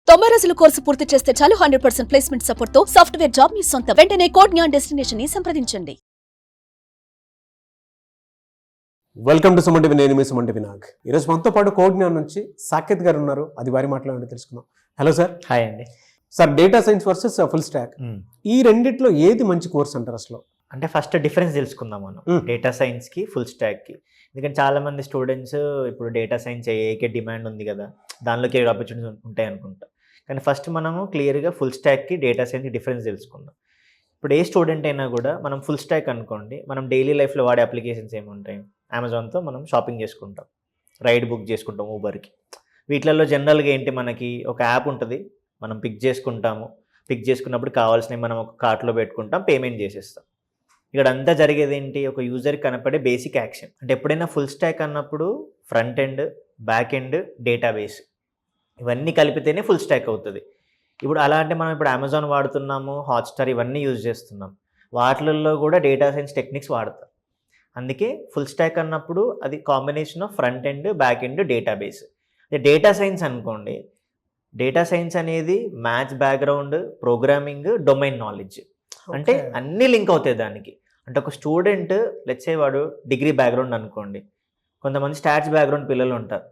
90 రోజుల కోర్సు పూర్తి చేస్తే చాలు 100% ప్లేస్మెంట్ సపోర్ట్ తో సాఫ్ట్వేర్ జాబ్ మీ సొంతం. వెంటనే కోడ్ జ్ఞాన్ డెస్టినేషన్ ని సంప్రదించండి. Welcome to Suman TV. నేను మీ సుమన్ టీవీ నాగ్. ఈరోజు మనతో పాటు కోడ్ జ్ఞాన్ నుంచి సాకేత్ గారు ఉన్నారు. అది వారి మాట్లాడి తెలుసుకుందాం. Hello sir. హాయ్ అండి. Sir, data science versus full stock, ఈ రెండిట్లో ఏది మంచి కోర్స్ అంటారు అసలు? అంటే ఫస్ట్ డిఫరెన్స్ తెలుసుకుందాం మనం డేటా సైన్స్కి ఫుల్ స్టాక్కి. ఎందుకంటే చాలామంది స్టూడెంట్స్ ఇప్పుడు డేటా సైన్స్ ఏకే డిమాండ్ ఉంది కదా, దానిలో కెరీర్ ఆపర్చునిటీస్ ఉంటాయి అనుకుంటా. కానీ ఫస్ట్ మనము క్లియర్గా ఫుల్ స్టాక్కి డేటా సైన్స్కి డిఫరెన్స్ తెలుసుకుందాం. ఇప్పుడు ఏ స్టూడెంట్ అయినా కూడా మనం ఫుల్ స్టాక్ అనుకోండి, మనం డైలీ లైఫ్లో వాడే అప్లికేషన్స్ ఏముంటాయి? అమెజాన్తో మనం షాపింగ్ చేసుకుంటాం, రైడ్ బుక్ చేసుకుంటాం, ఊబర్కి. వీటిలలో జనరల్గా ఏంటి, మనకి ఒక యాప్ ఉంటుంది, మనం పిక్ చేసుకుంటాము. పిక్ చేసుకున్నప్పుడు కావాల్సినవి మనం ఒక కార్ట్లో పెట్టుకుంటాం, పేమెంట్ చేసేస్తాం. ఇక్కడ అంతా జరిగేది ఏంటి, ఒక యూజర్కి కనపడే బేసిక్ యాక్షన్. అంటే ఎప్పుడైనా ఫుల్ స్టాక్ అన్నప్పుడు front end, back end, database ఇవన్నీ కలిపితేనే ఫుల్ స్టాక్ అవుతుంది. ఇప్పుడు అలా అంటే మనం ఇప్పుడు అమెజాన్ వాడుతున్నాము, హాట్స్టార్ ఇవన్నీ యూజ్ చేస్తున్నాం, వాటిల్లో కూడా డేటా సైన్స్ టెక్నిక్స్ వాడతాం. అందుకే ఫుల్ స్టాక్ అన్నప్పుడు అది combination of front end, back end, database. Data science అనుకోండి, డేటా సైన్స్ అనేది maths background, programming, domain knowledge, అంటే అన్నీ లింక్ అవుతాయి దానికి. అంటే ఒక స్టూడెంట్ లెట్సే వాడు డిగ్రీ బ్యాక్గ్రౌండ్ అనుకోండి, కొంతమంది స్టాట్స్ బ్యాక్గ్రౌండ్ పిల్లలు ఉంటారు.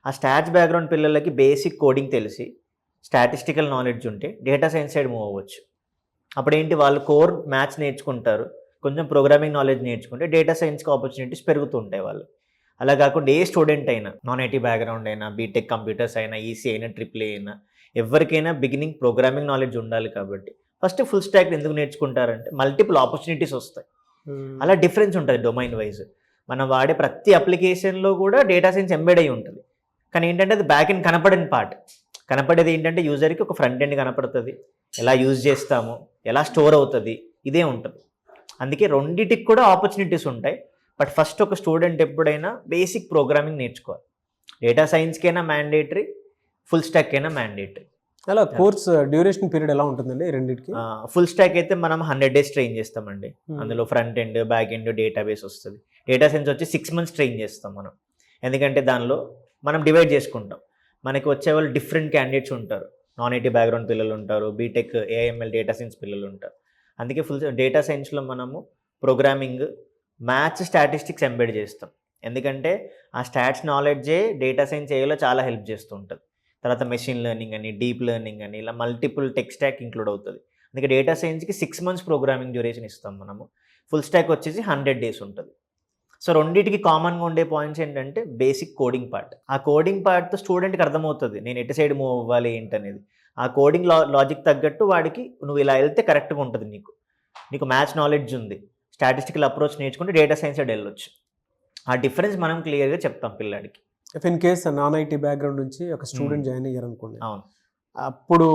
ఆ స్టాట్స్ బ్యాక్గ్రౌండ్ పిల్లలకి బేసిక్ కోడింగ్ తెలిసి స్టాటిస్టికల్ నాలెడ్జ్ ఉంటే డేటా సైన్స్ సైడ్ మూవ్ అవ్వచ్చు. అప్పుడేంటి, వాళ్ళు కోర్ మ్యాథ్స్ నేర్చుకుంటారు, కొంచెం ప్రోగ్రామింగ్ నాలెడ్జ్ నేర్చుకుంటే డేటా సైన్స్కి ఆపర్చునిటీస్ పెరుగుతూ ఉంటాయి వాళ్ళు. అలా కాకుండా ఏ స్టూడెంట్ అయినా, నాన్ ఐటీ బ్యాక్గ్రౌండ్ అయినా, బీటెక్ కంప్యూటర్స్ అయినా, ఈసీ అయినా, ట్రిపుల్ ఏ అయినా, ఎవరికైనా బిగినింగ్ ప్రోగ్రామింగ్ నాలెడ్జ్ ఉండాలి. కాబట్టి ఫస్ట్ ఫుల్ స్టాక్ ఎందుకు నేర్చుకుంటారంటే మల్టిపుల్ ఆపర్చునిటీస్ వస్తాయి. అలా డిఫరెన్స్ ఉంటుంది డొమైన్ వైజ్. మనం వాడే ప్రతి అప్లికేషన్లో కూడా డేటా సైన్స్ ఎంబెడ్ అయి ఉంటుంది. కానీ ఏంటంటే అది బ్యాక్ ఎండ్ కనపడని పార్ట్. కనపడేది ఏంటంటే యూజర్కి ఒక ఫ్రంట్ ఎండ్ కనపడుతుంది, ఎలా యూజ్ చేస్తాము, ఎలా స్టోర్ అవుతుంది, ఇదే ఉంటుంది. అందుకే రెండింటికి కూడా ఆపర్చునిటీస్ ఉంటాయి. బట్ ఫస్ట్ ఒక స్టూడెంట్ ఎప్పుడైనా బేసిక్ ప్రోగ్రామింగ్ నేర్చుకోవాలి. డేటా సైన్స్కైనా మ్యాండేటరీ, ఫుల్ స్టాక్ అయినా మ్యాండేటరీ. అలా కోర్స్ డ్యూరేషన్ పీరియడ్ ఎలా ఉంటుందండి రెండింటికి? ఫుల్ స్టాక్ అయితే మనం 100 days ట్రైన్ చేస్తామండి. అందులో front end, back end, database వస్తుంది. డేటా సైన్స్ వచ్చి 6 months ట్రైన్ చేస్తాం మనం. ఎందుకంటే దానిలో మనం డివైడ్ చేసుకుంటాం. మనకి వచ్చే వాళ్ళు డిఫరెంట్ క్యాండిడేట్స్ ఉంటారు. నాన్ ఐటీ బ్యాక్గ్రౌండ్ పిల్లలు ఉంటారు, బీటెక్, ఏఐఎంఎల్, డేటా సైన్స్ పిల్లలు ఉంటారు. అందుకే ఫుల్ డేటా సైన్స్లో మనము ప్రోగ్రామింగ్, మ్యాథ్స్, స్టాటిస్టిక్స్ ఎంబెడ్ చేస్తాం. ఎందుకంటే ఆ స్టాట్స్ నాలెడ్జే డేటా సైన్స్ ఏలో చాలా హెల్ప్ చేస్తూ ఉంటుంది. తర్వాత మెషిన్ లెర్నింగ్ అని, డీప్ లెర్నింగ్ అని, ఇలా మల్టిపుల్ టెక్ స్టాక్ ఇంక్లూడ్ అవుతుంది. అందుకే డేటా సైన్స్కి 6 months ప్రోగ్రామింగ్ డ్యూరేషన్ ఇస్తాం మనము. ఫుల్ స్టాక్ వచ్చేసి 100 days ఉంటుంది. సో రెండింటికి కామన్గా ఉండే పాయింట్స్ ఏంటంటే బేసిక్ కోడింగ్ పార్ట్. ఆ కోడింగ్ పార్ట్తో స్టూడెంట్కి అర్థమవుతుంది నేను ఎటు సైడ్ మూవ్ అవ్వాలి ఏంటనేది. ఆ కోడింగ్ లాజిక్ తగ్గట్టు వాడికి నువ్వు ఇలా వెళ్తే కరెక్ట్గా ఉంటుంది. నీకు మ్యాథ్స్ నాలెడ్జ్ ఉంది, స్టాటిస్టికల్ అప్రోచ్ నేర్చుకుంటే డేటా సైన్స్ సైడ్ వెళ్ళొచ్చు. ఆ డిఫరెన్స్ మనం క్లియర్గా చెప్తాం పిల్లాడికి. If in case non IT background నుంచి ఒక స్టూడెంట్ జాయిన్ అయ్యారు అనుకోండి, అవును, అప్పుడు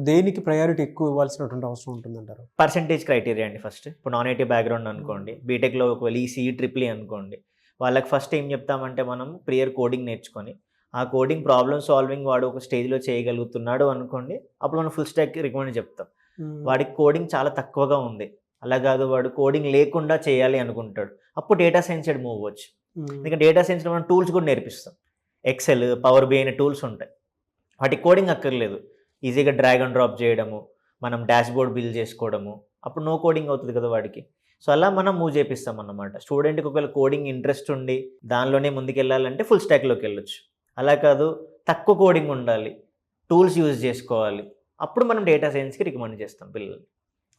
దేనికి ప్రయారిటీ ఎక్కువ ఇవ్వాల్సినటువంటి అవసరం ఉంటుందంటారు? పర్సెంటేజ్ క్రైటీరియా అండి. ఫస్ట్ ఇప్పుడు నాన్ ఐటీ బ్యాక్గ్రౌండ్ అనుకోండి, బీటెక్లో ఒకవేళ ఈసీ, ట్రిపుల్ ఏ అనుకోండి, వాళ్ళకి ఫస్ట్ ఏం చెప్తామంటే మనం ప్రియర్ కోడింగ్ నేర్చుకొని ఆ కోడింగ్ ప్రాబ్లమ్ సాల్వింగ్ వాడు ఒక స్టేజ్లో చేయగలుగుతున్నాడు అనుకోండి, అప్పుడు మనం ఫుల్ స్టాక్ రికమెండ్ చెప్తాం. వాడికి కోడింగ్ చాలా తక్కువగా ఉంది, అలా కాదు వాడు కోడింగ్ లేకుండా చేయాలి అనుకుంటాడు, అప్పుడు డేటా సైన్స్ సైడ్ మూవ్ అవ్వచ్చు. ఇంకా డేటా సైన్స్లో మనం టూల్స్ కూడా నేర్పిస్తాం. ఎక్సెల్, పవర్ బిఐ అనే టూల్స్ ఉంటాయి, వాటికి కోడింగ్ అక్కర్లేదు. ఈజీగా డ్రాగ్ అండ్ డ్రాప్ చేయడము, మనం డాష్ బోర్డ్ బిల్డ్ చేసుకోవడము, అప్పుడు నో కోడింగ్ అవుతుంది కదా వాడికి. సో అలా మనం మూవ్ చేపిస్తాం అన్నమాట. స్టూడెంట్కి ఒకవేళ కోడింగ్ ఇంట్రెస్ట్ ఉండి దానిలోనే ముందుకెళ్ళాలంటే ఫుల్ స్టాక్లోకి వెళ్ళొచ్చు. అలా కాదు, తక్కువ కోడింగ్ ఉండాలి, టూల్స్ యూజ్ చేసుకోవాలి, అప్పుడు మనం డేటా సైన్స్కి రికమెండ్ చేస్తాం పిల్లల్ని.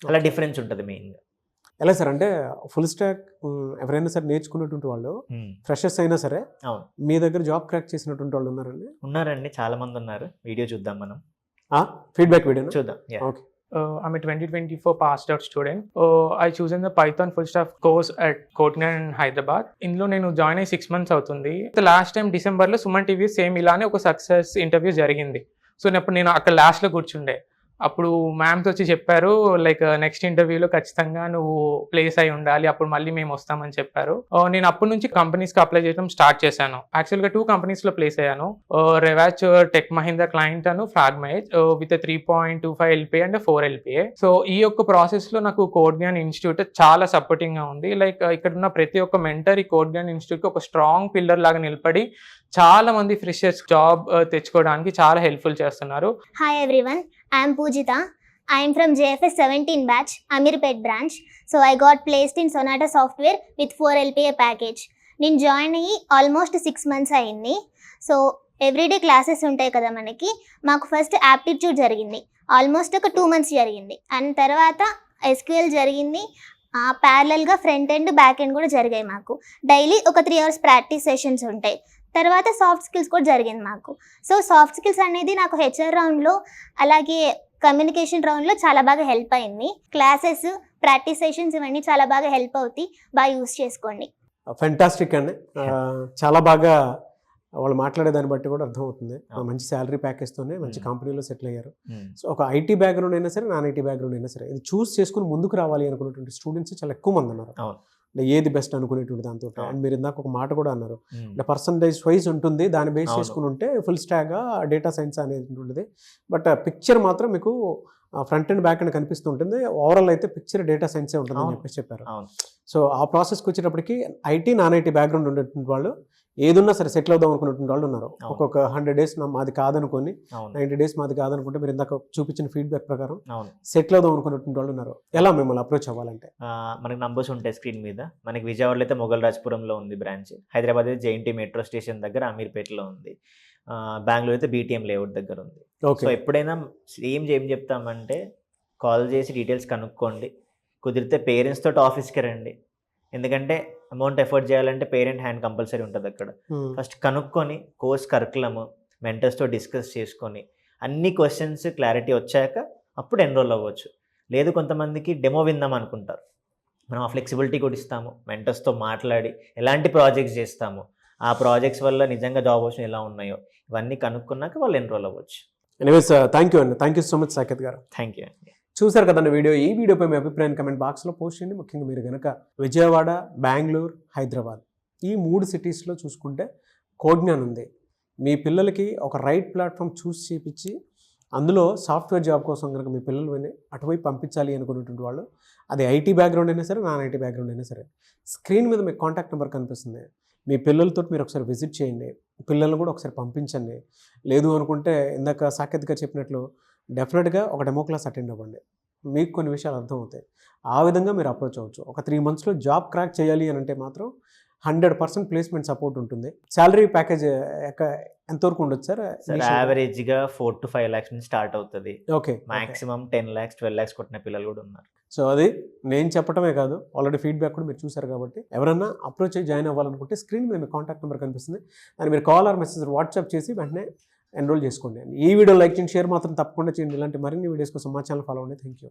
అలా డిఫరెన్స్ ఉంటుంది మెయిన్గా. ఎలా సార్ అంటే ఫుల్ స్టాక్ ఎవరైనా సరే నేర్చుకున్నటువంటి వాళ్ళు ఫ్రెషర్స్ అయినా సరే అవును, మీ దగ్గర జాబ్ క్రాక్ చేసినటువంటి వాళ్ళు ఉన్నారండి, చాలా మంది ఉన్నారు. వీడియో చూద్దాం మనం, ఫీడ్బ్యాక్ వీడియో చూద్దాం. Okay. I'm a 2024 passed out student. I chosen the Python full stack course at Cognizant in Hyderabad. ఇందులో నేను జాయిన్ అయ్యి 6 months అవుతుంది. లాస్ట్ టైం డిసెంబర్లో సుమన్ టీవీ సేమ్ ఇలానే ఒక సక్సెస్ ఇంటర్వ్యూ జరిగింది. సో అప్పుడు నేను అక్కడ లాస్ట్లో కూర్చుండే. అప్పుడు మ్యామ్స్ వచ్చి చెప్పారు, లైక్ నెక్స్ట్ ఇంటర్వ్యూలో ఖచ్చితంగా నువ్వు ప్లేస్ అయి ఉండాలి, అప్పుడు మళ్ళీ మేము వస్తామని చెప్పారు. నేను అప్పటి నుంచి కంపెనీస్కి అప్లై చేయడం స్టార్ట్ చేశాను. యాక్చువల్గా 2 companiesలో ప్లేస్ అయ్యాను, రెవాచ్ టెక్ మహీంద్రా క్లయింట్ అను ఫ్రాగ్మైజ్ with 3.25 LPA and 4 LPA. So ఈ యొక్క ప్రాసెస్లో నాకు కోడ్ జ్ఞాన్ ఇన్స్టిట్యూట్ చాలా సపోర్టింగ్గా ఉంది. లైక్ ఇక్కడ ఉన్న ప్రతి ఒక్క మెంటర్ ఈ కోడ్ జ్ఞాన్ ఇన్స్టిట్యూట్కి ఒక స్ట్రాంగ్ పిల్లర్ లాగా నిలబడి చాలా మంది ఫ్రెషర్స్ జాబ్ తెచ్చుకోవడానికి చాలా హెల్ప్ఫుల్ చేస్తున్నారు. Hi everyone, I am Pujita. I am from JFS 17 batch, Amirpet branch. So I got placed in Sonata Software with 4 LPA package. నేను జాయిన్ అయ్యి ఆల్మోస్ట్ 6 months అయింది. సో ఎవ్రీడే క్లాసెస్ ఉంటాయి కదా మనకి. మాకు ఫస్ట్ యాప్టిట్యూడ్ జరిగింది, almost ఒక 2 months జరిగింది. అండ్ తర్వాత SQL జరిగింది. ప్యారలల్గా ఫ్రంట్ ఎండ్ బ్యాక్ ఎండ్ కూడా జరిగాయి మాకు. డైలీ ఒక 3 hours ప్రాక్టీస్ సెషన్స్ ఉంటాయి. తర్వాత సాఫ్ట్ స్కిల్స్ కూడా జరిగింది మాకు. సో సాఫ్ట్ స్కిల్స్ అనేది నాకు హెచ్ఆర్ రౌండ్లో అలాగే కమ్యూనికేషన్ రౌండ్లో చాలా బాగా హెల్ప్ అయింది. క్లాసెస్, ప్రాక్టీస్ సెషన్స్ ఇవన్నీ చాలా బాగా హెల్ప్ అవుతాయి, బాగా యూస్ చేసుకోండి. ఫెంటాస్టిక్ అండి. చాలా బాగా వాళ్ళు మాట్లాడే దాన్ని బట్టి కూడా అర్థమవుతుంది. మంచి శాలరీ ప్యాకేజ్తోనే మంచి కంపెనీలో సెటిల్ అయ్యారు. సో ఒక ఐటీ బ్యాక్గ్రౌండ్ అయినా సరే, నాన్ ఐటీ బ్యాక్గ్రౌండ్ అయినా సరే, ఇది చూస్ చేసుకుని ముందుకు రావాలి అనుకునేటువంటి స్టూడెంట్స్ చాలా ఎక్కువ మంది ఉన్నారు. అంటే ఏది బెస్ట్ అనుకునేటువంటి దాంతో. అండ్ మీరు ఇందాక ఒక మాట కూడా అన్నారు, అంటే పర్సంటేజ్ వైజ్ ఉంటుంది, దాన్ని బేస్ చేసుకుని ఉంటే ఫుల్ స్టాక్గా డేటా సైన్స్ అనేది ఉంటుంది. బట్ పిక్చర్ మాత్రం మీకు ఫ్రంట్ అండ్ బ్యాక్ అండ్ కనిపిస్తుంటుంది. ఓవరాల్ అయితే పిక్చర్ డేటా సైన్సే ఉంటుంది అని చెప్పేసి చెప్పారు. సో ఆ ప్రాసెస్కి వచ్చేటప్పటికి ఐటీ, నాన్ ఐటీ బ్యాక్గ్రౌండ్ ఉండేటువంటి వాళ్ళు ఏదున్నా సరే సెటిల్ అవుదాం అనుకున్నటువంటి వాళ్ళు ఉన్నారు. ఒక్కొక్క 100 days మాది కాదనుకొని, 90 days మాది కాదనుకుంటే మీరు ఇందాక చూపించిన ఫీడ్బ్యాక్ ప్రకారం సెటిల్ అవుదాం అనుకున్నటువంటి వాళ్ళు ఉన్నారు. ఎలా మిమ్మల్ని అప్రోచ్ అవ్వాలంటే? మనకి నంబర్స్ ఉంటాయి స్క్రీన్ మీద. మనకి విజయవాడలో అయితే మొగల్ రాజ్పురంలో ఉంది బ్రాంచ్, హైదరాబాద్ అయితే జేఎన్టీ మెట్రో స్టేషన్ దగ్గర అమీర్పేటలో ఉంది, బెంగళూరు అయితే బీటీఎం లేఅవుట్ దగ్గర ఉంది. సో ఎప్పుడైనా ఏం చెప్తామంటే కాల్ చేసి డీటెయిల్స్ కనుక్కోండి. కుదిరితే పేరెంట్స్ తోటి ఆఫీస్కి రండి, ఎందుకంటే అమౌంట్ ఎఫర్ట్ చేయాలంటే పేరెంట్ హ్యాండ్ కంపల్సరీ ఉంటుంది అక్కడ. ఫస్ట్ కనుక్కొని కోర్స్ కరికులమ్ మెంటర్స్తో డిస్కస్ చేసుకొని అన్ని క్వశ్చన్స్ క్లారిటీ వచ్చాక అప్పుడు ఎన్రోల్ అవ్వచ్చు. లేదు కొంతమందికి డెమో విందాం అనుకుంటారు, మనం ఆ ఫ్లెక్సిబిలిటీ కూడా ఇస్తాము. మెంటర్స్తో మాట్లాడి ఎలాంటి ప్రాజెక్ట్స్ చేస్తాము, ఆ ప్రాజెక్ట్స్ వల్ల నిజంగా జాబ్ ఆపర్చునిటీ ఎలా ఉన్నాయో ఇవన్నీ కనుక్కున్నాక వాళ్ళు ఎన్రోల్ అవ్వచ్చు. ఎనీవేస్ థ్యాంక్ యూ అండి. Thank you so much Saketh garu. Thank you అండి. చూసారు కదండి వీడియో. ఈ వీడియోపై మీ అభిప్రాయాన్ని కమెంట్ బాక్స్లో పోస్ట్ చేయండి. ముఖ్యంగా మీరు కనుక విజయవాడ, బెంగళూరు, హైదరాబాద్ ఈ 3 cities-లో చూసుకుంటే కోడ్జ్ఞాన్ ఉంది. మీ పిల్లలకి ఒక రైట్ ప్లాట్ఫామ్ చూస్ చేయించి అందులో సాఫ్ట్వేర్ జాబ్ కోసం కనుక మీ పిల్లలు అటువైపు పంపించాలి అనుకునేటువంటి వాళ్ళు, అది ఐటీ బ్యాక్గ్రౌండ్ అయినా సరే, నాన్ ఐటీ బ్యాక్గ్రౌండ్ అయినా సరే, స్క్రీన్ మీద మీకు కాంటాక్ట్ నెంబర్ కనిపిస్తుంది. మీ పిల్లలతో మీరు ఒకసారి విజిట్ చేయండి, పిల్లల్ని కూడా ఒకసారి పంపించండి. లేదు అనుకుంటే ఇందాక సాకేత్గా చెప్పినట్లు డెఫినెట్గా ఒక డెమో క్లాస్ అటెండ్ అవ్వండి, మీకు కొన్ని విషయాలు అర్థమవుతాయి. ఆ విధంగా మీరు అప్రోచ్ అవ్వచ్చు. ఒక 3 monthsలో జాబ్ క్రాక్ చేయాలి అని అంటే మాత్రం 100% ప్లేస్మెంట్ సపోర్ట్ ఉంటుంది. శాలరీ ప్యాకేజ్ ఎంతవరకు ఉండొచ్చు సార్? యావరేజ్గా 4 to 5 lakhs నుంచి స్టార్ట్ అవుతుంది. ఓకే, మాక్సిమం 10 lakhs 12 lakhs కొట్టిన పిల్లలు కూడా ఉన్నారు. సో అది నేను చెప్పడమే కాదు, ఆల్రెడీ ఫీడ్బ్యాక్ కూడా మీరు చూసారు. కాబట్టి ఎవరన్నా అప్రోచ్ అయ్యి జాయిన్ అవ్వాలనుకుంటే స్క్రీన్ మీద మీ కాంటాక్ట్ నెంబర్ కనిపిస్తుంది, దాన్ని మీరు కాల్ ఆర్ మెసేజ్ వాట్సాప్ చేసి వెంటనే ఎన్రోల్ చేసుకోండి. ఈ వీడియో లైక్ చేయండి, షేర్ మాత్రం తప్పకుండా చేయండి. ఇలాంటి మరిన్ని వీడియోస్ కోసం మా ఛానల్ ఫాలో అవ్వండి. Thank you.